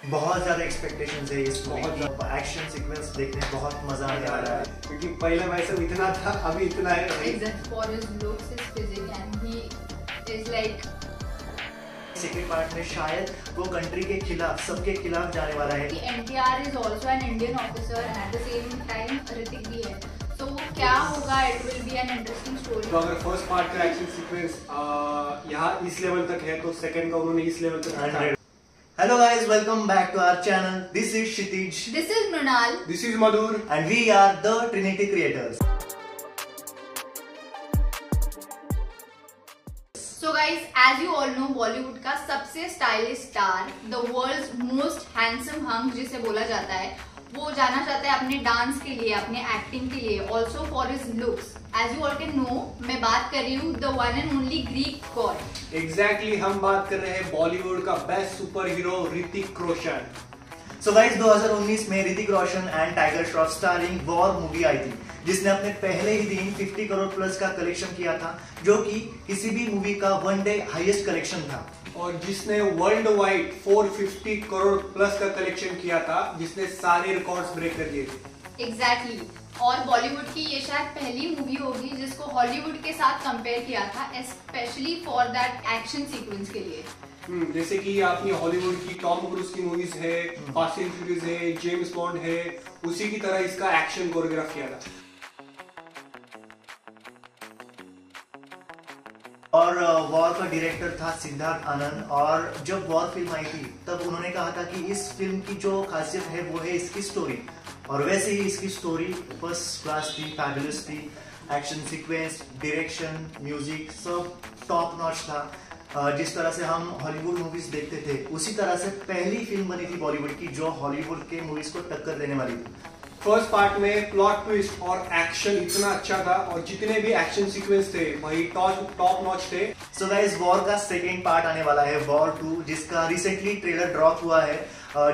बहुत ज्यादा एक्सपेक्टेशंस है इस मूवी की। एक्शन सीक्वेंस देखने में बहुत मजा आने वाला है, क्योंकि पहले वैसे इतना था, अभी इतना है। For his looks, his physique, and he is like. Second part में शायद वो कंट्री के खिलाफ, सबके खिलाफ जाने वाला है। NTR is also an Indian officer and at the same time Hrithik भी है, तो क्या होगा? It will be an interesting story. तो अगर फर्स्ट पार्ट का एक्शन सीक्वेंस यहाँ इस लेवल तक है, तो सेकंड का उन्होंने इस लेवल तक रखा है। Hello guys, welcome back to our channel. This is Kshitij. This is Mrinal. This is Madhur. And we are the Trinity Creators. So guys, as you all know, Bollywood का सबसे stylish star, the world's most handsome hunk जिसे बोला जाता है, वो जाना चाहता है अपने डांस के लिए, अपने एक्टिंग के लिए, also for his looks. As you all can know, मैं बात कर रही हूँ the one and only Greek god. Exactly, हम बात कर रहे हैं बॉलीवुड का best super hero Hrithik Roshan. So guys, 2019 में Hrithik Roshan and Tiger Shroff starring War movie आई थी, जिसने अपने पहले ही दिन 50 करोड़ प्लस का कलेक्शन किया था, जो कि किसी भी मूवी का वन डे हाईएस्ट कलेक्शन था, और जिसने वर्ल्ड वाइड 450 करोड़ प्लस का कलेक्शन किया था, जिसने सारे रिकॉर्ड्स ब्रेक कर दिए थे। Exactly. और बॉलीवुड की ये शायद पहली मूवी होगी जिसको हॉलीवुड के साथ कंपेयर किया था, specially for that action sequence के लिए। जैसे कि आपने हॉलीवुड की टॉम क्रूज की मूवीज है, फास्ट एंड फ्यूरियस है, जेम्स बॉन्ड है, उसी की तरह इसका एक्शन कोरियोग्राफ किया था। और वॉर का डायरेक्टर था सिद्धार्थ आनंद, और जब वॉर फिल्म आई थी तब उन्होंने कहा था कि इस फिल्म की जो खासियत है वो है इसकी स्टोरी, और वैसे ही इसकी स्टोरी फर्स्ट क्लास थी, फैबुलस थी। एक्शन सीक्वेंस, डायरेक्शन, म्यूजिक सब टॉप नॉच था। जिस तरह से हम हॉलीवुड मूवीज देखते थे, उसी तरह से पहली फिल्म बनी थी बॉलीवुड की जो हॉलीवुड के मूवीज को टक्कर देने वाली थी। फर्स्ट पार्ट में प्लॉट ट्विस्ट और एक्शन इतना अच्छा था, और जितने भी एक्शन सीक्वेंस थे वही टॉप नॉच थे। सो गाइस, वॉर का सेकेंड पार्ट आने वाला है, वॉर 2, जिसका रिसेंटली ट्रेलर ड्रॉप हुआ है,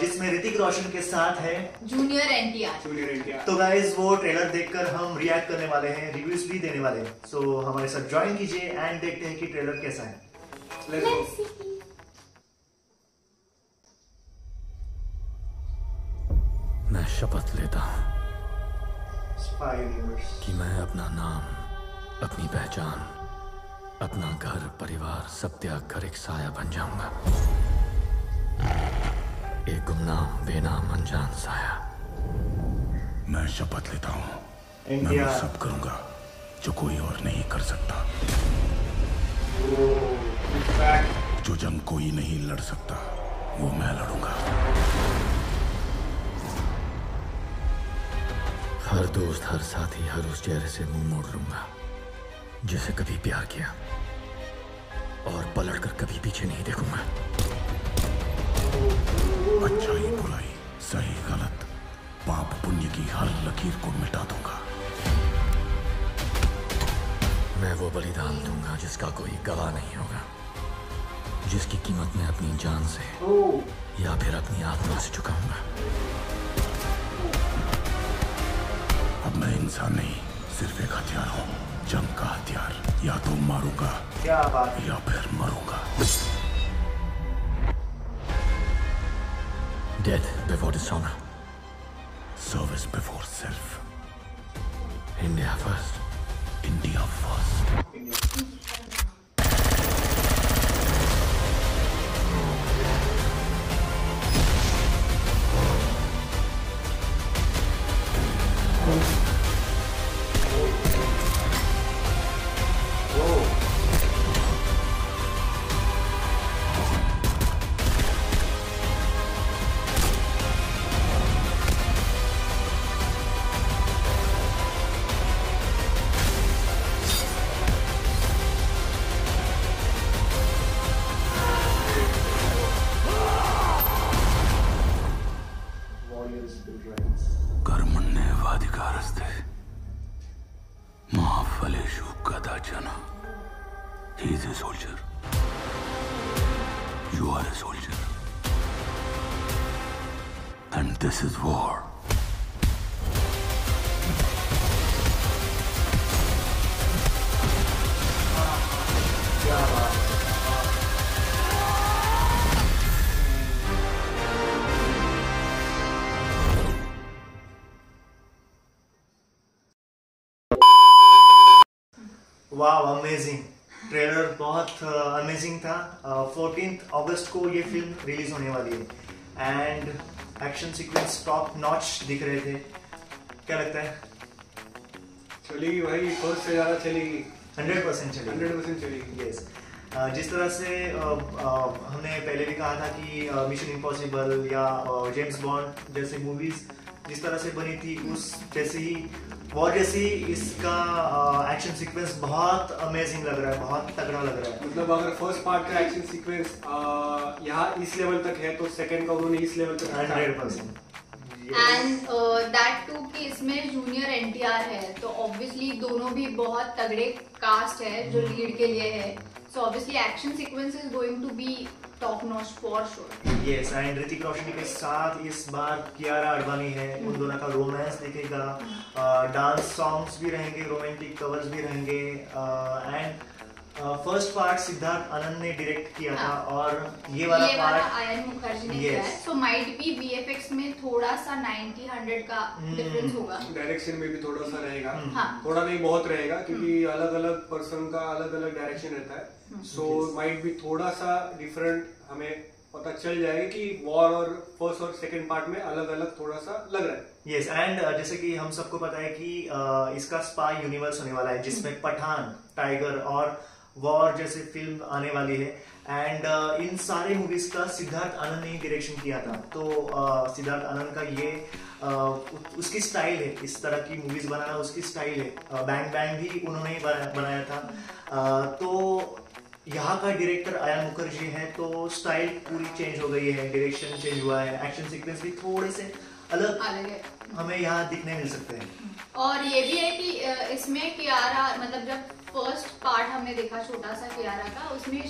जिसमें ऋतिक रोशन के साथ है जूनियर एनटीआर। तो गाइस, वो ट्रेलर देखकर हम रिएक्ट करने वाले हैं, रिव्यूज भी देने वाले हैं। सो हमारे साथ ज्वाइन कीजिए एंड देखते हैं कि ट्रेलर कैसा है। Let's go. मैं शपथ लेता हूँ कि कि मैं अपना नाम, अपनी पहचान, अपना घर परिवार सब त्याग कर एक साया बन जाऊंगा, एक गुमनाम बेनाम अनजान साया। मैं शपथ लेता हूँ मैं वो सब करूंगा जो कोई और नहीं कर सकता, जो जंग कोई नहीं लड़ सकता वो मैं लड़ूंगा। हर दोस्त, हर साथी, हर उस चेहरे से मुंह मोड़ लूंगा जिसे कभी प्यार किया, और पलटकर कभी पीछे नहीं देखूंगा। अच्छाई बुराई, सही गलत, पाप पुण्य की हर लकीर को मिटा दूंगा। मैं वो बलिदान दूंगा जिसका कोई गवाह नहीं होगा, जिसकी कीमत मैं अपनी जान से या फिर अपनी आत्मा से चुकाऊंगा। अब मैं इंसान नहीं, सिर्फ एक हथियार हूँ, जंग का हथियार। या तो मारूंगा क्या बात, या फिर मरूंगा। Death before dishonor, service before self. India first, India first. कर्मण्येवाधिकारस्ते मा फलेषु कदाचन। He is a soldier. You are a soldier. And this is war. क्या बात। वाह, अमेजिंग ट्रेलर, बहुत अमेजिंग था। 14 अगस्त को ये फिल्म रिलीज होने वाली है and action sequence top notch दिख रहे थे। क्या लगता है? चलेगी भाई, फर्स्ट से ज्यादा चलेगी, 100% चलेगी, 100% चलेगी। यस। जिस तरह से हमने पहले भी कहा था कि मिशन इम्पॉसिबल या जेम्स बॉन्ड जैसे मूवीज जिस तरह से बनी थी, उस जैसे ही वॉर जैसी इसका एक्शन सीक्वेंस बहुत अमेजिंग लग रहा है, बहुत तगड़ा लग रहा है। मतलब अगर फर्स्ट पार्ट का एक्शन सीक्वेंस यहाँ इस लेवल तक है तो सेकंड का उन्होंने इस लेवल तक 100%। एंड दैट टू कि इसमें जूनियर एनटीआर है, तो ऑब्वियसली दोनों भी बहुत तगड़े कास्ट है जो लीड के लिए है। So obviously action sequence is going to be top notch for sure. Yes, and Hrithik Roshan के साथ इस बार कियारा आडवाणी है, उन दोनों का रोमांस दिखेगा, डांस सॉन्ग्स भी रहेंगे, रोमांटिक कवर्स भी रहेंगे and first part Siddharth Anand ने डायरेक्ट किया था और ये वाला पार्ट आयन मुखर्जी ने किया है। सो माइट बी वीएफएक्स में थोड़ा सा 90-100 का डिफरेंस होगा, डायरेक्शन में भी थोड़ा सा रहेगा। हाँ। थोड़ा नहीं बहुत रहेगा क्योंकि अलग अलग पर्सन का अलग अलग डायरेक्शन रहता है। सो माइट भी थोड़ा सा डिफरेंट, हमें पता चल जाएगा कि वॉर और फर्स्ट और सेकंड पार्ट में अलग अलग थोड़ा सा लग रहा है। यस, एंड जैसे कि हम सबको पता है कि इसका स्पाई यूनिवर्स होने वाला है जिसमें पठान, टाइगर और वॉर जैसे फिल्म आने वाली है एंड इन सारे मूवीज का सिद्धार्थ आनंद ने डायरेक्शन किया था। तो सिद्धार्थ आनंद का ये उसकी स्टाइल है, इस तरह की मूवीज बनाना उसकी स्टाइल है। बैंग बैंग भी उन्होंने ही बनाया था। तो यहाँ का डायरेक्टर आयन मुखर्जी है, तो स्टाइल पूरी चेंज हो गई है, डायरेक्शन चेंज हुआ है, एक्शन सीक्वेंस भी थोड़े से अलग है, हमें यहाँ दिखने मिल सकते हैं। और ये भी है कि इसमें कियारा, मतलब जब फर्स्ट पार्ट हमने देखा छोटा सा कियारा का, उसमें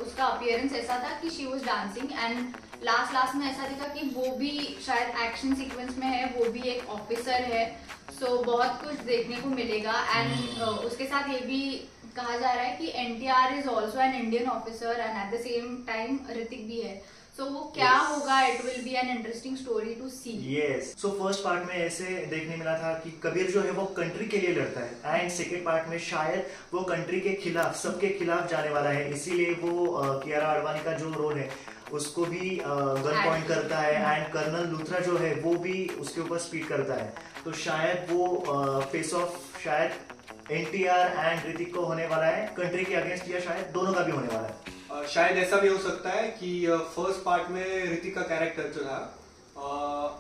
उसका अपीयरेंस ऐसा था कि she was dancing and last में ऐसा दिखा कि वो भी शायद एक्शन सीक्वेंस में है, वो भी एक ऑफिसर है। सो बहुत कुछ देखने को मिलेगा एंड उसके साथ ये भी कहा जा रहा है कि NTR is also an Indian officer and at the same time Hrithik भी है। सो वो क्या होगा, it will be an interesting story to see. Yes, so first part में ऐसे देखने मिला था कि कबीर जो है वो कंट्री के लिए लड़ता है एंड सेकेंड पार्ट में शायद वो कंट्री के खिलाफ, सबके खिलाफ जाने वाला है, इसीलिए वो कियारा आडवाणी का जो रोल है उसको भी गन पॉइंट करता है एंड कर्नल लूथरा जो है वो भी उसके ऊपर स्पीड करता है। तो शायद वो फेस ऑफ शायद एनटीआर एंड ऋतिक को होने वाला है कंट्री के अगेंस्ट, या शायद दोनों का भी होने वाला है। शायद ऐसा भी हो सकता है कि फर्स्ट पार्ट में ऋतिक का कैरेक्टर जो था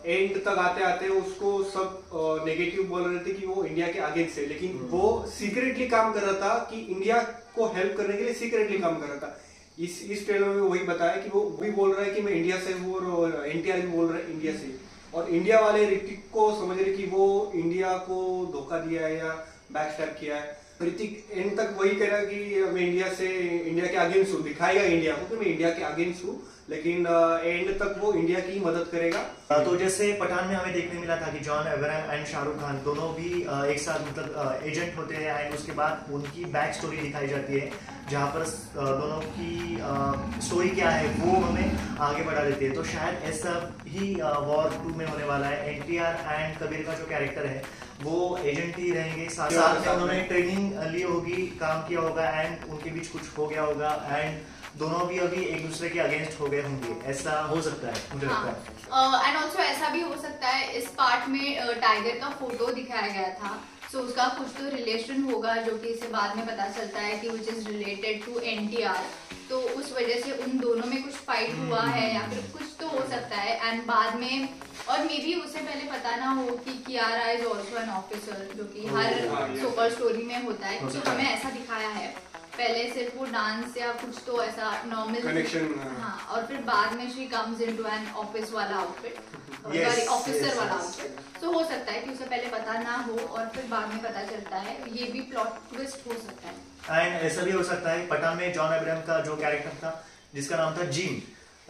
एंड तक आते आते उसको सब नेगेटिव बोल रहे थे कि वो इंडिया के अगेंस्ट है, लेकिन वो सीक्रेटली काम कर रहा था कि इंडिया को हेल्प करने के लिए सीक्रेटली काम कर रहा था। इस ट्रेलर में वही बताया कि वो भी बोल रहा है कि मैं इंडिया से हूँ और एनटीआर भी बोल रहा है इंडिया से, और इंडिया वाले ऋतिक को समझ रहे कि वो इंडिया को धोखा दिया है या बैकस्टैब किया है। ऋतिक एंड तक वही कह रहा कि मैं इंडिया के अगेंस्ट हूँ, दिखाएगा इंडिया को कि मैं इंडिया के अगेंस्ट हूँ, लेकिन एंड तक वो इंडिया की मदद करेगा। तो जैसे पठान में हमें देखने मिला था कि John Abraham and Shahrukh Khan दोनों भी एक साथ मतलब एजेंट होते हैं एंड उसके बाद उनकी बैक स्टोरी दिखाई जाती है, जहाँ पर दोनों की स्टोरी क्या है वो हमें आगे बढ़ा देती है। तो शायद ऐसा ही वॉर 2 में होने वाला है। एनटीआर एंड कबीर का जो कैरेक्टर है वो एजेंट ही रहेंगे, साथ में उन्होंने ट्रेनिंग ली होगी, काम किया होगा एंड उनके बीच कुछ हो गया होगा एंड दोनों भी अभी एक दूसरे के अगेंस्ट हो गए होंगे, ऐसा हो सकता है मुझे लगता है। एंड ऑल्सो ऐसा भी हो सकता है, इस पार्ट में टाइगर का फोटो दिखाया गया था, सो उसका कुछ तो रिलेशन होगा जो कि इसे बाद में पता चलता है कि which is related to NTR. तो उस वजह से उन दोनों में कुछ फाइट हुआ है या फिर कुछ तो हो सकता है एंड बाद में, और मे बी उससे पहले पता ना हो कि Kiara is also an officer, जो कि हर सुपर स्टोरी में होता है, क्योंकि हमें ऐसा दिखाया है पहले सिर्फ वो डांस या कुछ तो ऐसा नॉर्मल कनेक्शन, हाँ, और फिर बाद में she comes into an office वाला आउटफिट, सॉरी ऑफिसर वाला आउटफिट। तो हो सकता है कि उसे पहले पता ना हो और फिर बाद में पता चलता है, ये भी प्लॉट ट्विस्ट हो सकता है। एंड ऐसा भी हो सकता है पठान में जॉन अब्राहम का जो कैरेक्टर था जिसका नाम था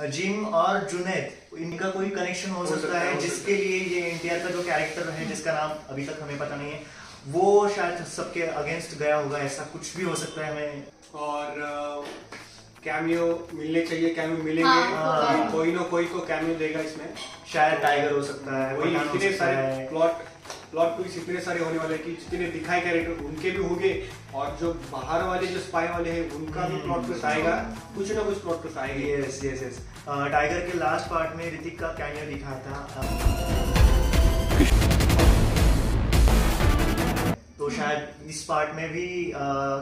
जिम और जुनैद, इनका कोई कनेक्शन हो सकता है जिसके लिए ये एनटीआर का जो कैरेक्टर है जिसका नाम अभी तक हमें पता नहीं है वो शायद सबके अगेंस्ट गया होगा, ऐसा कुछ भी हो सकता है हमें। और कैमियो मिलने चाहिए, कैमियो मिलेंगे, कोई ना कोई तो कैमियो देगा इसमें, शायद टाइगर हो सकता है, वही इतने सारे प्लॉट प्लॉट ट्विस्ट इतने सारे होने वाले हैं कि जितने दिखाए कैरेक्टर उनके भी होंगे और जो बाहर वाले जो स्पाई वाले हैं उनका भी प्लॉट ट्विस्ट आएगा, कुछ ना कुछ प्लॉट ट्विस्ट आएगा। Yes yes yes. टाइगर के लास्ट पार्ट में ऋतिक का कैमियो दिखा था, तो शायद इस पार्ट में भी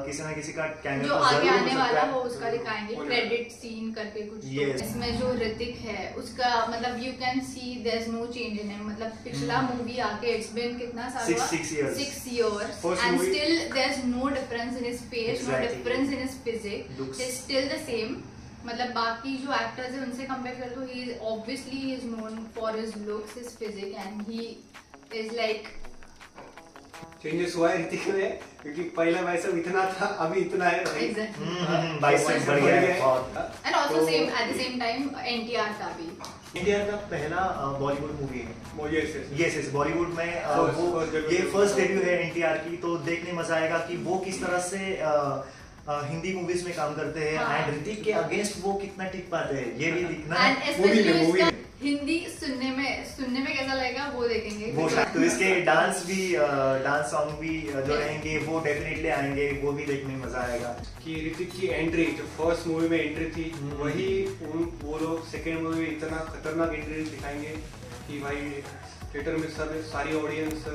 किसी ना किसी का कैमियो जो आगे आने वाला हो उसका दिखाएंगे, क्रेडिट सीन करके कुछ। Yes. इसमें जो ऋतिक है उसका मतलब you can see there is no change in him, मतलब पिछला मूवी आके इट्स बीन कितना साल हुआ, 6 years 6 years First and movie- still there's no difference in his face, no Exactly. difference in his physique, Looks- he's still the same। मतलब बाकी जो actors है उनसे कंपेयर कर तो he is obviously he is known for his looks, his physique and he is like changes हुआ है ऋतिक में, क्योंकि पहला वैसा इतना था, अभी इतना है भाई। एग्जैक्टली बाइसेप्स बढ़ गया है बहुत। And also same at the same time NTR का भी इंडिया का पहला बॉलीवुड मूवी है। Yes. यस बॉलीवुड में First वो debut ये है। फर्स्ट डेब्यू है एनटीआर की, तो देखने मजा आएगा कि वो किस तरह से हिंदी मूवीज में काम करते हैं हाँ। एंड ऋतिक के अगेंस्ट वो कितना टिक पाते हैं, ये भी दिखना एंड है। स्पेशली movie इसका में। हिंदी सुनने में कैसा लगेगा वो देखेंगे। वो तो इसके डांस सॉन्ग भी जो रहेंगे वो डेफिनेटली आएंगे, वो भी देखने में मजा आएगा। कि ऋतिक की एंट्री जो फर्स्ट मूवी में एंट्री थी, वही वो लोग सेकेंड मूवी में इतना खतरनाक एंट्री दिखाएंगे कि भाई थिएटर में सारी ऑडियंस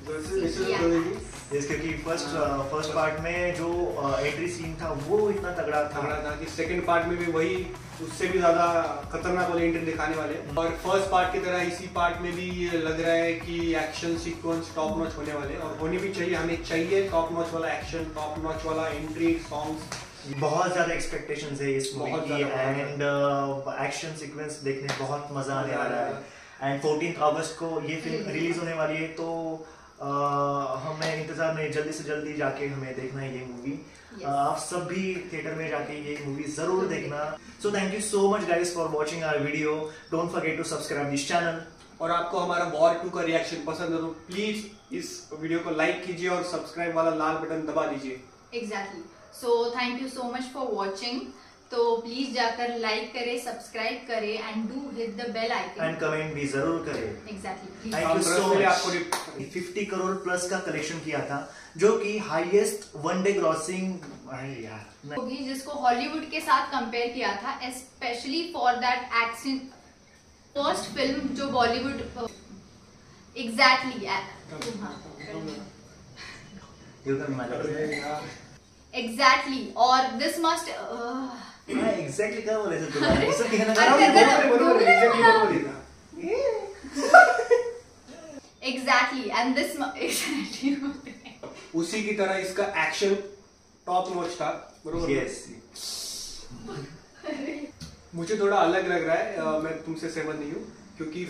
Yes, क्योंकि फर्स्ट पार्ट में जो एंट्री सीन था वो इतना तगड़ा था कि सेकंड पार्ट में भी वही उससे भी ज्यादा खतरनाक वाली एंट्री दिखाने वाले हैं। और फर्स्ट पार्ट की तरह इसी पार्ट में भी लग रहा है कि एक्शन सीक्वेंस टॉप नॉच होने वाले हैं, और होनी भी चाहिए, हमें चाहिए टॉप नॉच वाला एक्शन, टॉप नॉच वाला एंट्री, सॉन्ग्स। बहुत ज्यादा एक्सपेक्टेशंस है इस मूवी बहुत की ज्यादा। एंड एक्शन सीक्वेंस देखने बहुत मजा आने वाला है। एंड 14 अगस्त को ये फिल्म रिलीज होने वाली है, तो हमें इंतजार में जल्दी से जल्दी जाके हमें देखना है ये मूवी। Yes. आप सब भी थिएटर में जाके ये मूवी जरूर देखना। So thank you so much guys for watching our video. Don't forget to subscribe this channel. और आपको हमारा वॉर 2 का रिएक्शन पसंद है तो प्लीज इस वीडियो को लाइक कीजिए और सब्सक्राइब वाला लाल बटन दबा दीजिए। Exactly. So thank you so much for watching. तो प्लीज जाकर लाइक करें, सब्सक्राइब करें and do hit the bell icon and comment भी जरूर करें। Exactly. Thank you so much. 50 crore plus का कलेक्शन किया था, जो कि हाईएस्ट वन डे ग्रॉसिंग होगी, जिसको हॉलीवुड के साथ कंपेयर किया था, specially for that action first film जो बॉलीवुड एग्जैक्टली एग्जैक्टली। और दिस मस्ट एग्जैक्टली क्या बोले थे तुम? ऐसा कहना एग्जैक्टली एंड दिस एग्जैक्टली उसी की तरह इसका एक्शन टॉप नॉच था, बरोबर? यस। मुझे थोड़ा अलग लग रहा है, मैं तुमसे सहमत नहीं हूँ, क्योंकि